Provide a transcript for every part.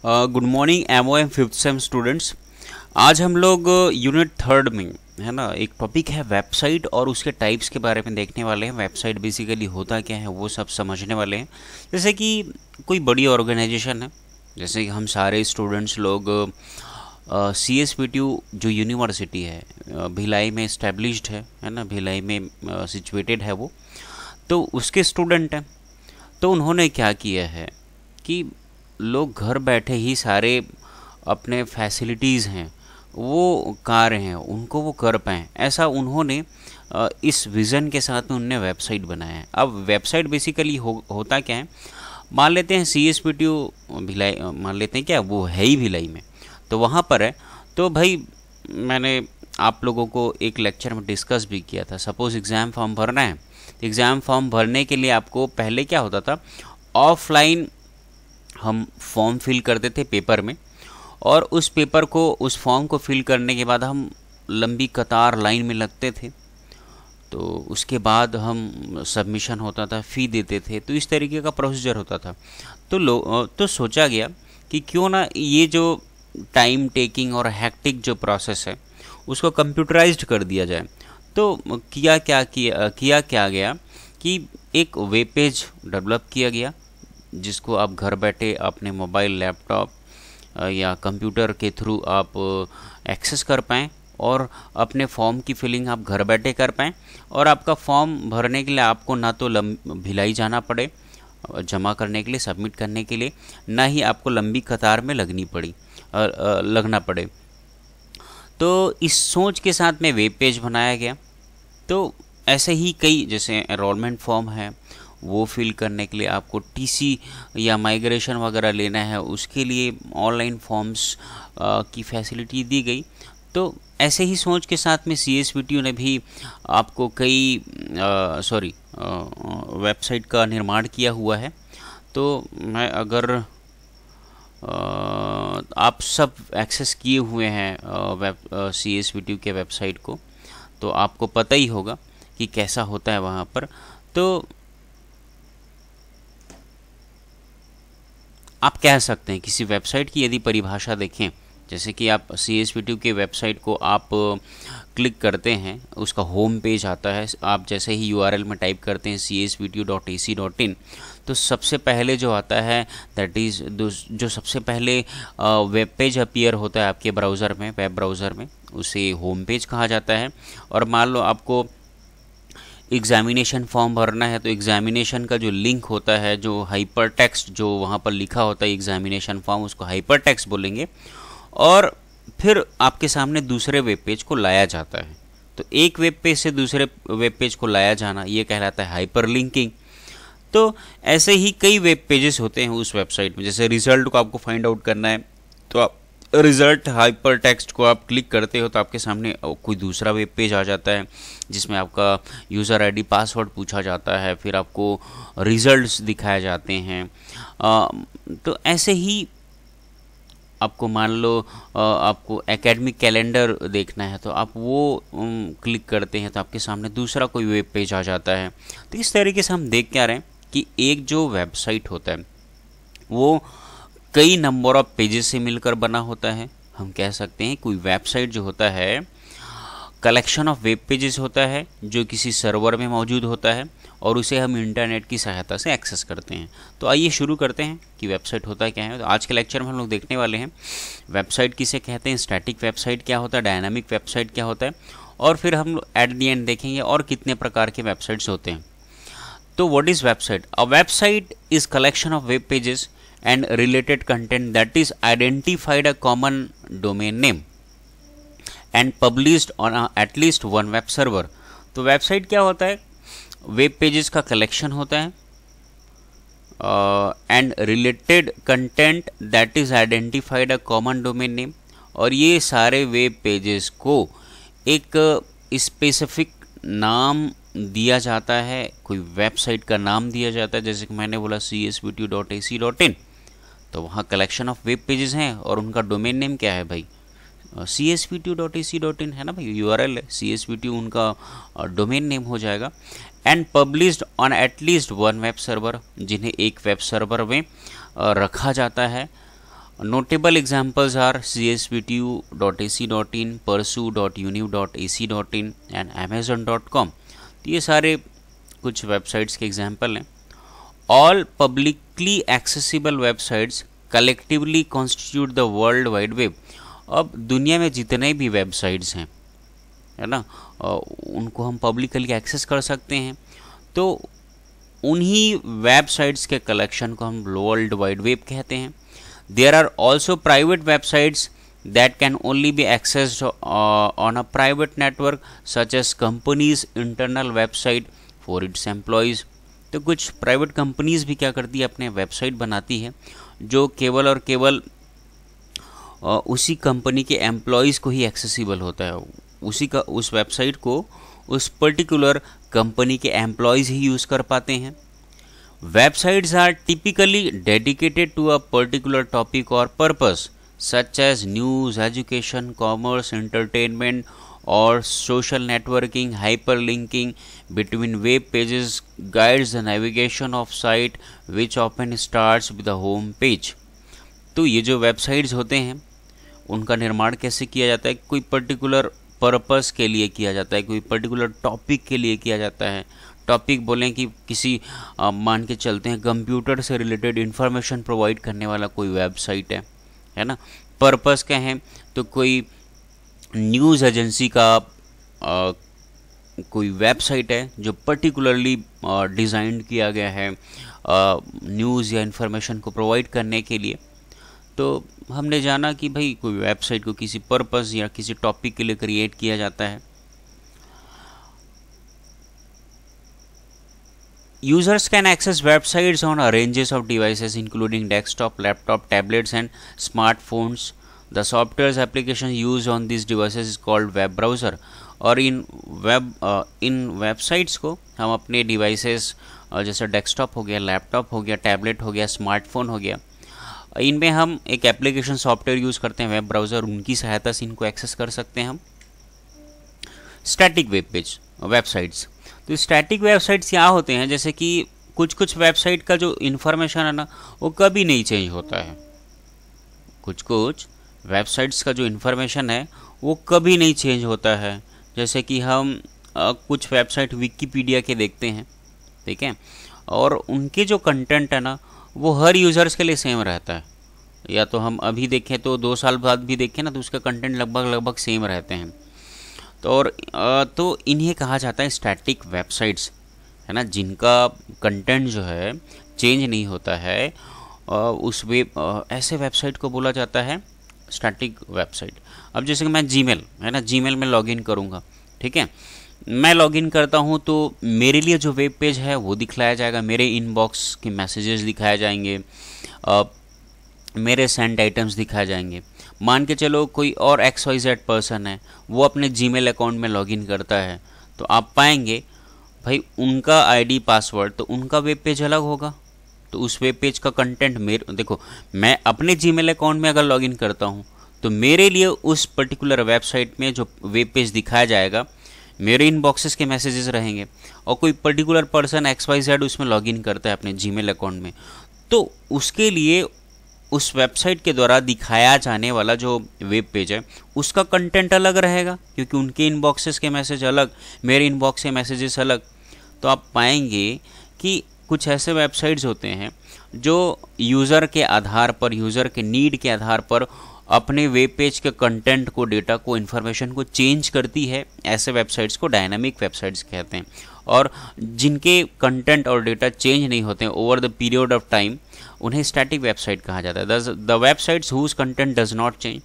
Good morning MOM fifth sem students. आज हम लोग यूनिट थर्ड में है ना एक टॉपिक है वेबसाइट और उसके टाइप्स के बारे में देखने वाले हैं। वेबसाइट बेसिकली होता क्या है वो सब समझने वाले हैं। जैसे कि कोई बड़ी ऑर्गेनाइजेशन है, जैसे कि हम सारे स्टूडेंट्स लोग CSPTU जो यूनिवर्सिटी है भिलाई में इस्टेब्लिश्ड है ना, भिलाई में सिचुएटेड है वो, तो उसके स्टूडेंट हैं। तो उन्होंने क्या किया है कि लोग घर बैठे ही सारे अपने फैसिलिटीज़ हैं वो कार्य हैं उनको वो कर पाएँ, ऐसा उन्होंने इस विज़न के साथ में उनने वेबसाइट बनाया है। अब वेबसाइट बेसिकली होता क्या है, मान लेते हैं CSPTU भिलाई, मान लेते हैं क्या वो है ही भिलाई में, तो वहाँ पर है। तो भाई मैंने आप लोगों को एक लेक्चर में डिस्कस भी किया था, सपोज़ एग्ज़ाम फॉर्म भरना है। एग्ज़ाम फॉर्म भरने के लिए आपको पहले क्या होता था, ऑफलाइन हम फॉर्म फिल करते थे पेपर में, और उस पेपर को उस फॉर्म को फिल करने के बाद हम लंबी कतार लाइन में लगते थे। तो उसके बाद हम सबमिशन होता था, फ़ी देते थे, तो इस तरीके का प्रोसीजर होता था। तो सोचा गया कि क्यों ना ये जो टाइम टेकिंग और हैक्टिक जो प्रोसेस है उसको कंप्यूटराइज्ड कर दिया जाए। तो किया क्या गया कि एक वेब पेज डेवलप किया गया जिसको आप घर बैठे अपने मोबाइल, लैपटॉप या कंप्यूटर के थ्रू आप एक्सेस कर पाएँ और अपने फॉर्म की फिलिंग आप घर बैठे कर पाएँ। और आपका फॉर्म भरने के लिए आपको ना तो भिलाई जाना पड़े जमा करने के लिए, सबमिट करने के लिए, ना ही आपको लंबी कतार में लगना पड़े। तो इस सोच के साथ में वेब पेज बनाया गया। तो ऐसे ही कई, जैसे एनरोलमेंट फॉर्म है वो फिल करने के लिए आपको TC या माइग्रेशन वगैरह लेना है, उसके लिए ऑनलाइन फॉर्म्स की फैसिलिटी दी गई। तो ऐसे ही सोच के साथ में CSPTU ने भी आपको कई वेबसाइट का निर्माण किया हुआ है। तो मैं अगर आप सब एक्सेस किए हुए हैं CSPTU के वेबसाइट को, तो आपको पता ही होगा कि कैसा होता है वहाँ पर। तो आप कह सकते हैं किसी वेबसाइट की यदि परिभाषा देखें, जैसे कि आप CSPTU के वेबसाइट को आप क्लिक करते हैं, उसका होम पेज आता है, आप जैसे ही URL में टाइप करते हैं CSPTU.ac.in, तो सबसे पहले जो आता है दैट इज़ जो सबसे पहले वेब पेज अपीयर होता है आपके ब्राउज़र में, वेब ब्राउज़र में, उसे होम पेज कहा जाता है। और मान लो आपको एग्ज़ामिनेशन फॉर्म भरना है, तो एग्ज़ामिनेशन का जो लिंक होता है, जो हाइपर टेक्स्ट जो वहाँ पर लिखा होता है एग्ज़ामिनेशन फॉर्म, उसको हाइपर टेक्स्ट बोलेंगे। और फिर आपके सामने दूसरे वेब पेज को लाया जाता है। तो एक वेब पेज से दूसरे वेब पेज को लाया जाना, ये कहलाता है हाइपर लिंकिंग। तो ऐसे ही कई वेब पेजेस होते हैं उस वेबसाइट में। जैसे रिज़ल्ट को आपको फाइंड आउट करना है, तो आप रिज़ल्ट हाइपर टेक्स्ट को आप क्लिक करते हो तो आपके सामने कोई दूसरा वेब पेज आ जाता है जिसमें आपका यूज़र ID पासवर्ड पूछा जाता है, फिर आपको रिज़ल्ट्स दिखाए जाते हैं। तो ऐसे ही आपको मान लो आपको एकेडमिक कैलेंडर देखना है, तो आप वो क्लिक करते हैं तो आपके सामने दूसरा कोई वेब पेज आ जाता है। तो इस तरीके से हम देख क्या रहे हैं कि एक जो वेबसाइट होता है वो कई नंबर ऑफ पेजेस से मिलकर बना होता है। हम कह सकते हैं कोई वेबसाइट जो होता है कलेक्शन ऑफ वेब पेजेस होता है जो किसी सर्वर में मौजूद होता है, और उसे हम इंटरनेट की सहायता से एक्सेस करते हैं। तो आइए शुरू करते हैं कि वेबसाइट होता क्या है। तो आज के लेक्चर में हम लोग देखने वाले हैं वेबसाइट किसे कहते हैं, स्टैटिक वेबसाइट क्या होता है, डायनामिक वेबसाइट क्या होता है, और फिर हम एट द एंड देखेंगे और कितने प्रकार के वेबसाइट्स होते हैं। तो what is website? A website is collection of web pages and related content that is identified a common domain name and published on at least one web server। तो website क्या होता है? वेब पेजेस का collection होता है and related content that is identified a common domain name, और ये सारे वेब पेजेस को एक स्पेसिफिक नाम दिया जाता है, कोई वेबसाइट का नाम दिया जाता है। जैसे कि मैंने बोला CSPTU.ac.in, तो वहाँ कलेक्शन ऑफ वेब पेजेस हैं और उनका डोमेन नेम क्या है भाई, CSPTU.ac.in है ना भाई, URL है, CSPTU उनका डोमेन नेम हो जाएगा। And published on at least one web server, जिन्हें एक वेब सर्वर में रखा जाता है। Notable examples are csvtu.ac.in, pursue.univ.ac.in and amazon.com। तो ये सारे कुछ वेबसाइट्स के एग्जाम्पल हैं। All publicly accessible websites collectively constitute the world wide web. अब दुनिया में जितने भी वेबसाइट्स हैं, है ना, उनको हम पब्लिकली एक्सेस कर सकते हैं। तो उन्हीं वेबसाइट्स के कलेक्शन को हम वर्ल्ड वाइड वेब कहते हैं। There are also private websites that can only be accessed on a private network such as companies internal website for its employees। तो कुछ प्राइवेट कंपनीज भी क्या करती है, अपने वेबसाइट बनाती है जो केवल और केवल उसी कंपनी के एम्प्लॉयज़ को ही एक्सेसिबल होता है। उस वेबसाइट को उस पर्टिकुलर कंपनी के एम्प्लॉयज़ ही यूज़ कर पाते हैं। Websites are typically dedicated to a particular topic और purpose such as news, education, commerce, entertainment or social networking। Hyperlinking between web pages guides the navigation of site which often starts with the home page। तो ये जो websites होते हैं उनका निर्माण कैसे किया जाता है, कोई पर्टिकुलर पर्पस के लिए किया जाता है, कोई पर्टिकुलर टॉपिक के लिए किया जाता है। टॉपिक बोलें कि किसी मान के चलते हैं कंप्यूटर से रिलेटेड इंफॉर्मेशन प्रोवाइड करने वाला कोई वेबसाइट है ना। पर्पस क्या है, तो कोई न्यूज़ एजेंसी का कोई वेबसाइट है जो पर्टिकुलरली डिज़ाइन किया गया है न्यूज़ या इन्फॉर्मेशन को प्रोवाइड करने के लिए। तो हमने जाना कि भाई कोई वेबसाइट को किसी पर्पस या किसी टॉपिक के लिए क्रिएट किया जाता है। Users can access websites on a ranges of devices including desktop, laptop, tablets and smartphones। The software's application used on these devices is called web browser। और इन वेबसाइट्स को हम अपने डिवाइसेस जैसे डेस्कटॉप हो गया, लैपटॉप हो गया, टैबलेट हो गया, स्मार्टफोन हो गया, इनमें हम एक एप्लीकेशन सॉफ्टवेयर यूज़ करते हैं वेब ब्राउज़र, उनकी सहायता से इनको एक्सेस कर सकते हैं हम। स्टैटिक वेब पेज वेबसाइट्स, तो स्टैटिक वेबसाइट्स क्या होते हैं, जैसे कि कुछ वेबसाइट का जो इन्फॉर्मेशन है ना वो कभी नहीं चेंज होता है। कुछ वेबसाइट्स का जो इन्फॉर्मेशन है वो कभी नहीं चेंज होता है। जैसे कि हम कुछ वेबसाइट विकिपीडिया के देखते हैं, ठीक है, और उनके जो कंटेंट है ना वो हर यूज़र्स के लिए सेम रहता है। या तो हम अभी देखें तो 2 साल बाद भी देखें ना तो उसका कंटेंट लगभग सेम रहते हैं। तो इन्हें कहा जाता है स्टैटिक वेबसाइट्स, है ना, जिनका कंटेंट जो है चेंज नहीं होता है। ऐसे वेबसाइट को बोला जाता है स्टैटिक वेबसाइट। अब जैसे कि मैं जीमेल में लॉगिन करूँगा, ठीक है, मैं लॉगिन करता हूँ तो मेरे लिए जो वेब पेज है वो दिखलाया जाएगा, मेरे इनबॉक्स के मैसेजेस दिखाए जाएंगे, मेरे सेंड आइटम्स दिखाए जाएंगे। मान के चलो कोई और XYZ पर्सन है, वो अपने जीमेल अकाउंट में लॉगिन करता है, तो आप पाएंगे भाई उनका आईडी पासवर्ड, तो उनका वेब पेज अलग होगा। तो उस वेब पेज का कंटेंट देखो, मैं अपने जीमेल अकाउंट में अगर लॉगिन करता हूँ तो मेरे लिए उस पर्टिकुलर वेबसाइट में जो वेब पेज दिखाया जाएगा मेरे इनबॉक्सेस के मैसेजेस रहेंगे। और कोई पर्टिकुलर पर्सन XYZ उसमें लॉगिन करता है अपने जीमेल अकाउंट में, तो उसके लिए उस वेबसाइट के द्वारा दिखाया जाने वाला जो वेब पेज है उसका कंटेंट अलग रहेगा, क्योंकि उनके इनबॉक्सेस के मैसेज अलग, मेरे इनबॉक्स के मैसेजेस अलग। तो आप पाएंगे कि कुछ ऐसे वेबसाइट्स होते हैं जो यूज़र के आधार पर, यूज़र के नीड के आधार पर अपने वेब पेज के कंटेंट को, डेटा को, इन्फॉर्मेशन को चेंज करती है। ऐसे वेबसाइट्स को डायनामिक वेबसाइट्स कहते हैं। और जिनके कंटेंट और डेटा चेंज नहीं होते हैं over the period of time, उन्हें स्टैटिक वेबसाइट कहा जाता है। The websites whose content does not change,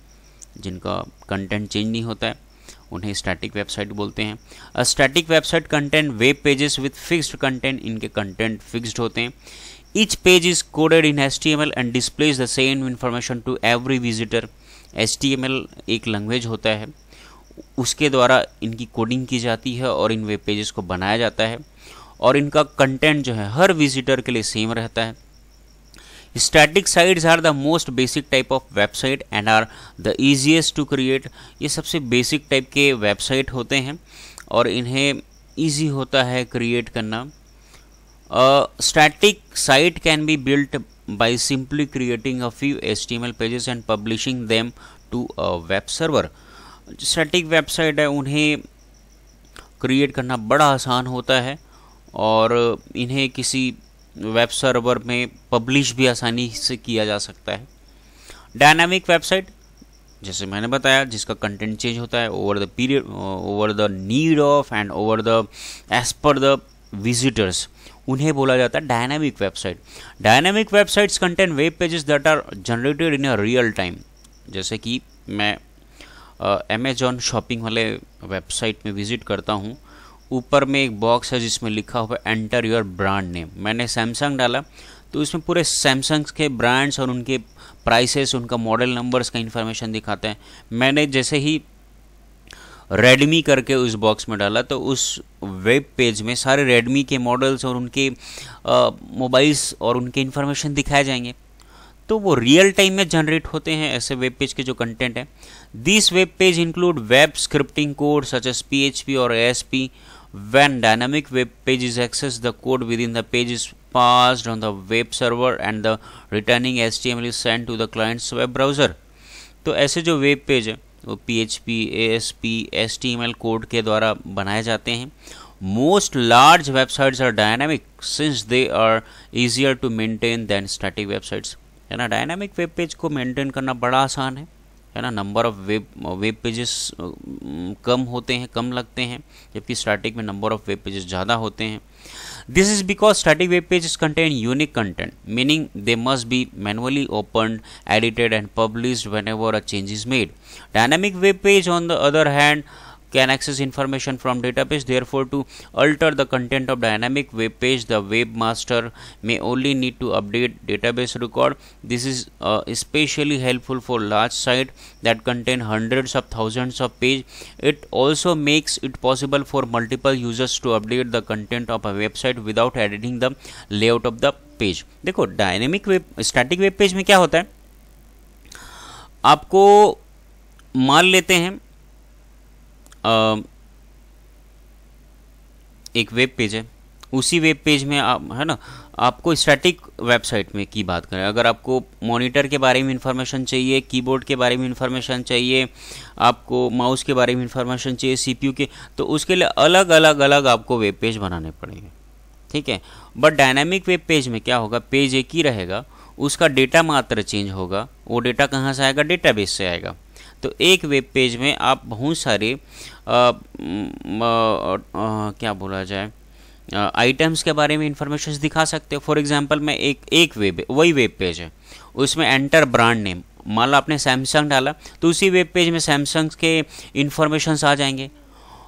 जिनका कंटेंट चेंज नहीं होता है उन्हें स्टैटिक वेबसाइट बोलते हैं। A static website content web pages with fixed content, इनके कंटेंट फिक्स्ड होते हैं। Each page is coded in HTML and displays the same information to every visitor. HTML एक लैंग्वेज होता है, उसके द्वारा इनकी कोडिंग की जाती है और इन वेब पेजेस को बनाया जाता है, और इनका कंटेंट जो है हर विजिटर के लिए सेम रहता है। Static sites are the most basic type of website and are the easiest to create. ये सबसे बेसिक टाइप के वेबसाइट होते हैं और इन्हें ईजी होता है क्रिएट करना। Static site can be built by simply creating a few HTML pages and publishing them to a web server। Static website है उन्हें क्रिएट करना बड़ा आसान होता है और इन्हें किसी वेब सर्वर में पब्लिश भी आसानी से किया जा सकता है। डायनामिक वेबसाइट जैसे मैंने बताया जिसका कंटेंट चेंज होता है over the period, over the need of and over the age per the visitors, उन्हें बोला जाता है dynamic website. Dynamic websites contain web pages that are generated in a real time. जैसे कि मैं अमेजॉन शॉपिंग वाले वेबसाइट में visit करता हूँ, ऊपर में एक बॉक्स है जिसमें लिखा हुआ है एंटर योर ब्रांड नेम। मैंने सैमसंग डाला तो इसमें पूरे सैमसंग के ब्रांड्स और उनके प्राइसेस, उनका मॉडल नंबर्स का इन्फॉर्मेशन दिखाता है। मैंने जैसे ही रेडमी करके उस बॉक्स में डाला तो उस वेब पेज में सारे रेडमी के मॉडल्स और उनके मोबाइल्स और उनके इन्फॉर्मेशन दिखाए जाएंगे। तो वो रियल टाइम में जनरेट होते हैं ऐसे वेब पेज के जो कंटेंट है। This web page include web scripting code such as PHP और ASP। When dynamic web page is accessed, the code within the page is passed on the web server and the returning HTML is sent to the client's web browser। तो ऐसे जो web page है वो PHP, ASP, HTML code के द्वारा बनाए जाते हैं। Most large websites are dynamic since they are easier to maintain than static websites। है ना, डायनामिक वेब पेज को मेंटेन करना बड़ा आसान है ना। नंबर ऑफ वेब पेजेस कम होते हैं, कम लगते हैं, जबकि स्टैटिक में नंबर ऑफ वेब पेजेस ज़्यादा होते हैं। This is because static web pages contain unique content, meaning they must be manually opened, edited and published whenever a change is made. Dynamic web page on the other hand can access information from database, therefore to alter the content of dynamic web page the webmaster may only need to update database record. This is especially helpful for large site that contain hundreds of thousands of page. It also makes it possible for multiple users to update the content of a website without editing the layout of the page। देखो dynamic web, static web page में क्या होता है, आपको मान लेते हैं एक वेब पेज है, उसी वेब पेज में आप है ना, आपको स्टैटिक वेबसाइट में की बात करें, अगर आपको मॉनिटर के बारे में इंफॉर्मेशन चाहिए, कीबोर्ड के बारे में इंफॉर्मेशन चाहिए, आपको माउस के बारे में इंफॉर्मेशन चाहिए, CPU के, तो उसके लिए अलग अलग आपको वेब पेज बनाने पड़ेंगे। ठीक है, बट डायनामिक वेब पेज में क्या होगा, पेज एक ही रहेगा, उसका डेटा मात्र चेंज होगा। वो डेटा कहाँ से आएगा, डेटाबेस से आएगा। तो एक वेब पेज में आप बहुत सारे क्या बोला जाए आइटम्स के बारे में इंफॉर्मेशन दिखा सकते हो। फॉर एग्जांपल मैं एक वही वेब पेज है, उसमें एंटर ब्रांड नेम, मान लो आपने सैमसंग डाला तो उसी वेब पेज में सैमसंग के इंफॉर्मेशंस आ जाएंगे।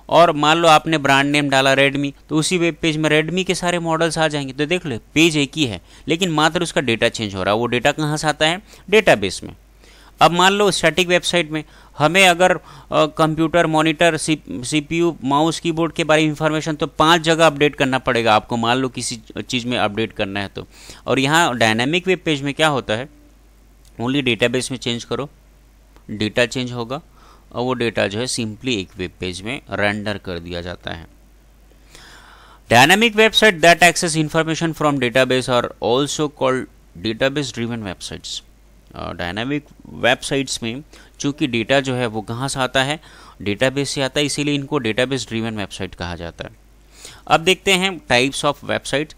और मान लो आपने ब्रांड नेम डाला रेडमी, तो उसी वेब पेज में रेडमी के सारे मॉडल्स आ जाएंगे। तो देख लो पेज एक ही है, लेकिन मात्र उसका डेटा चेंज हो रहा है। वो डेटा कहाँ से आता है, डेटाबेस में। अब मान लो स्टैटिक वेबसाइट में हमें अगर computer, monitor, CPU, mouse, keyboard के बारे में इंफॉर्मेशन तो 5 जगह अपडेट करना पड़ेगा आपको, मान लो किसी चीज़ में अपडेट करना है तो। और यहाँ डायनामिक वेब पेज में क्या होता है, ओनली डेटाबेस में चेंज करो, डेटा चेंज होगा और वो डेटा जो है सिंपली एक वेब पेज में रेंडर कर दिया जाता है। Dynamic website that access information from database are also called database driven websites. Dynamic websites में चूँकि डेटा जो है वो कहाँ से आता है, डेटाबेस से आता है, इसीलिए इनको डेटाबेस ड्रिवन वेबसाइट कहा जाता है। अब देखते हैं types of website.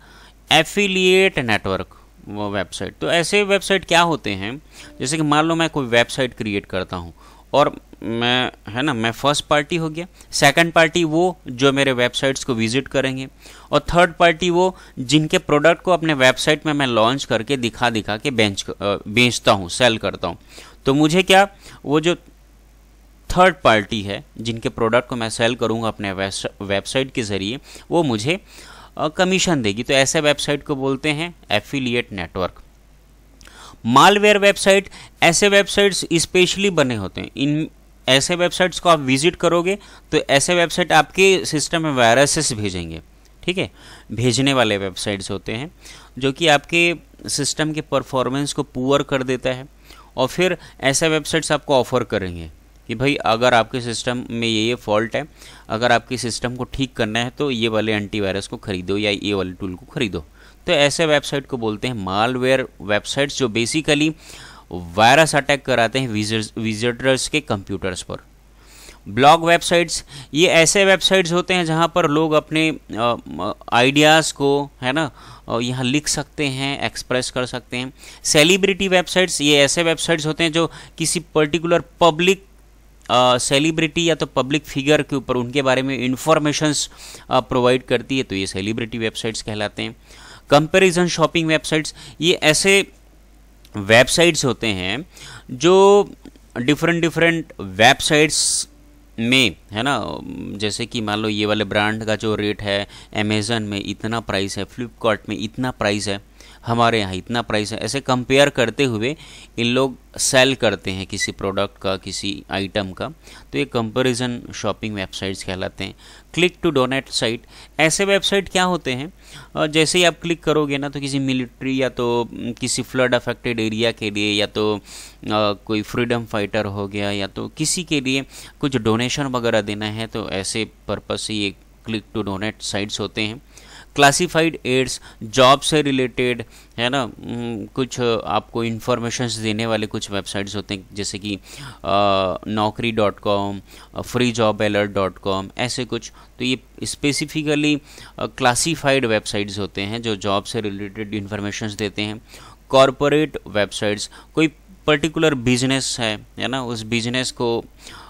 Affiliate network वो वेबसाइट, तो ऐसे वेबसाइट क्या होते हैं, जैसे कि मान लो मैं कोई वेबसाइट क्रिएट करता हूँ और मैं फर्स्ट पार्टी हो गया, सेकंड पार्टी वो जो मेरे वेबसाइट्स को विजिट करेंगे, और थर्ड पार्टी वो जिनके प्रोडक्ट को अपने वेबसाइट में मैं लॉन्च करके दिखा के बेचता हूँ, सेल करता हूँ। तो मुझे क्या, वो जो थर्ड पार्टी है जिनके प्रोडक्ट को मैं सेल करूँगा अपने वेबसाइट के ज़रिए, वो मुझे कमीशन देगी। तो ऐसे वेबसाइट को बोलते हैं एफिलिएट नेटवर्क। मालवेयर वेबसाइट, ऐसे वेबसाइट्स स्पेशली बने होते हैं। इन ऐसे वेबसाइट्स को आप विजिट करोगे तो ऐसे वेबसाइट आपके सिस्टम में वायरसेस भेजेंगे। ठीक है, भेजने वाले वेबसाइट्स होते हैं जो कि आपके सिस्टम के परफॉर्मेंस को पुअर कर देता है, और फिर ऐसे वेबसाइट्स आपको ऑफर करेंगे कि भाई अगर आपके सिस्टम में ये फॉल्ट है, अगर आपके सिस्टम को ठीक करना है तो ये वाले एंटीवायरस को खरीदो या ये वाले टूल को खरीदो। तो ऐसे वेबसाइट को बोलते हैं मालवेयर वेबसाइट्स, जो बेसिकली वायरस अटैक कराते हैं विजिटर्स के कंप्यूटर्स पर। ब्लॉग वेबसाइट्स, ये ऐसे वेबसाइट्स होते हैं जहां पर लोग अपने आइडियाज़ को, है ना, यहाँ लिख सकते हैं, एक्सप्रेस कर सकते हैं। सेलिब्रिटी वेबसाइट्स, ये ऐसे वेबसाइट्स होते हैं जो किसी पर्टिकुलर पब्लिक सेलिब्रिटी या तो पब्लिक फिगर के ऊपर उनके बारे में इंफॉर्मेशंस प्रोवाइड करती है, तो ये सेलिब्रिटी वेबसाइट्स कहलाते हैं। कंपैरिजन शॉपिंग वेबसाइट्स, ये ऐसे वेबसाइट्स होते हैं जो डिफरेंट वेबसाइट्स में, है ना, जैसे कि मान लो ये वाले ब्रांड का जो रेट है अमेज़न में इतना प्राइस है, फ्लिपकार्ट में इतना प्राइस है, हमारे यहाँ इतना प्राइस है, ऐसे कंपेयर करते हुए इन लोग सेल करते हैं किसी प्रोडक्ट का, किसी आइटम का, तो ये कंपैरिजन शॉपिंग वेबसाइट्स कहलाते हैं। क्लिक टू डोनेट साइट, ऐसे वेबसाइट क्या होते हैं, जैसे ही आप क्लिक करोगे ना तो किसी मिलिट्री या तो किसी फ्लड अफेक्टेड एरिया के लिए, या तो कोई फ्रीडम फाइटर हो गया, या तो किसी के लिए कुछ डोनेशन वगैरह देना है, तो ऐसे पर्पस से ये क्लिक टू डोनेट साइट्स होते हैं। क्लासिफाइड एड्स, जॉब से रिलेटेड, है ना, कुछ आपको इन्फॉर्मेशंस देने वाले कुछ वेबसाइट्स होते हैं, जैसे कि naukri.com, freejobalert.com, ऐसे कुछ, तो ये स्पेसिफिकली क्लासिफाइड वेबसाइट्स होते हैं जो जॉब से रिलेटेड इन्फॉर्मेशंस देते हैं। कॉरपोरेट वेबसाइट्स, कोई पर्टिकुलर बिजनेस है ना, उस बिजनेस को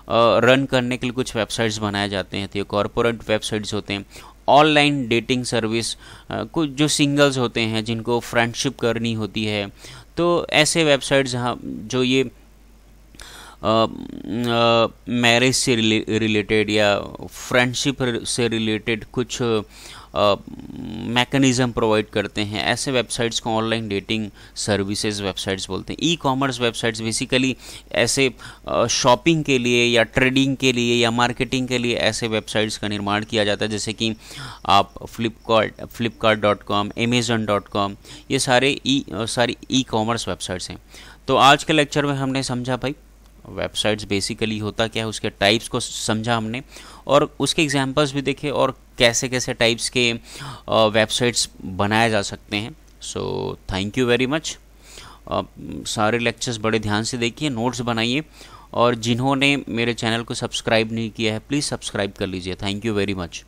रन करने के लिए कुछ वेबसाइट्स बनाए जाते हैं, तो ये कॉरपोरेट वेबसाइट्स होते हैं। ऑनलाइन डेटिंग सर्विस, कुछ जो सिंगल्स होते हैं जिनको फ्रेंडशिप करनी होती है, तो ऐसे वेबसाइट्स जहाँ जो ये मैरिज से रिलेटेड या फ्रेंडशिप से रिलेटेड कुछ मैकेनिज़्म प्रोवाइड करते हैं, ऐसे वेबसाइट्स को ऑनलाइन डेटिंग सर्विसेज वेबसाइट्स बोलते हैं। ई कॉमर्स वेबसाइट्स बेसिकली ऐसे शॉपिंग के लिए या ट्रेडिंग के लिए या मार्केटिंग के लिए ऐसे वेबसाइट्स का निर्माण किया जाता है, जैसे कि आप फ्लिपकार्ट.com, amazon.com, ये सारी ई कॉमर्स वेबसाइट्स हैं। तो आज के लेक्चर में हमने समझा भाई वेबसाइट्स बेसिकली होता क्या है, उसके टाइप्स को समझा हमने, और उसके एग्जांपल्स भी देखे, और कैसे कैसे टाइप्स के वेबसाइट्स बनाए जा सकते हैं। So thank you very much. सारे लेक्चर्स बड़े ध्यान से देखिए, नोट्स बनाइए, और जिन्होंने मेरे चैनल को सब्सक्राइब नहीं किया है प्लीज़ सब्सक्राइब कर लीजिए। Thank you very much.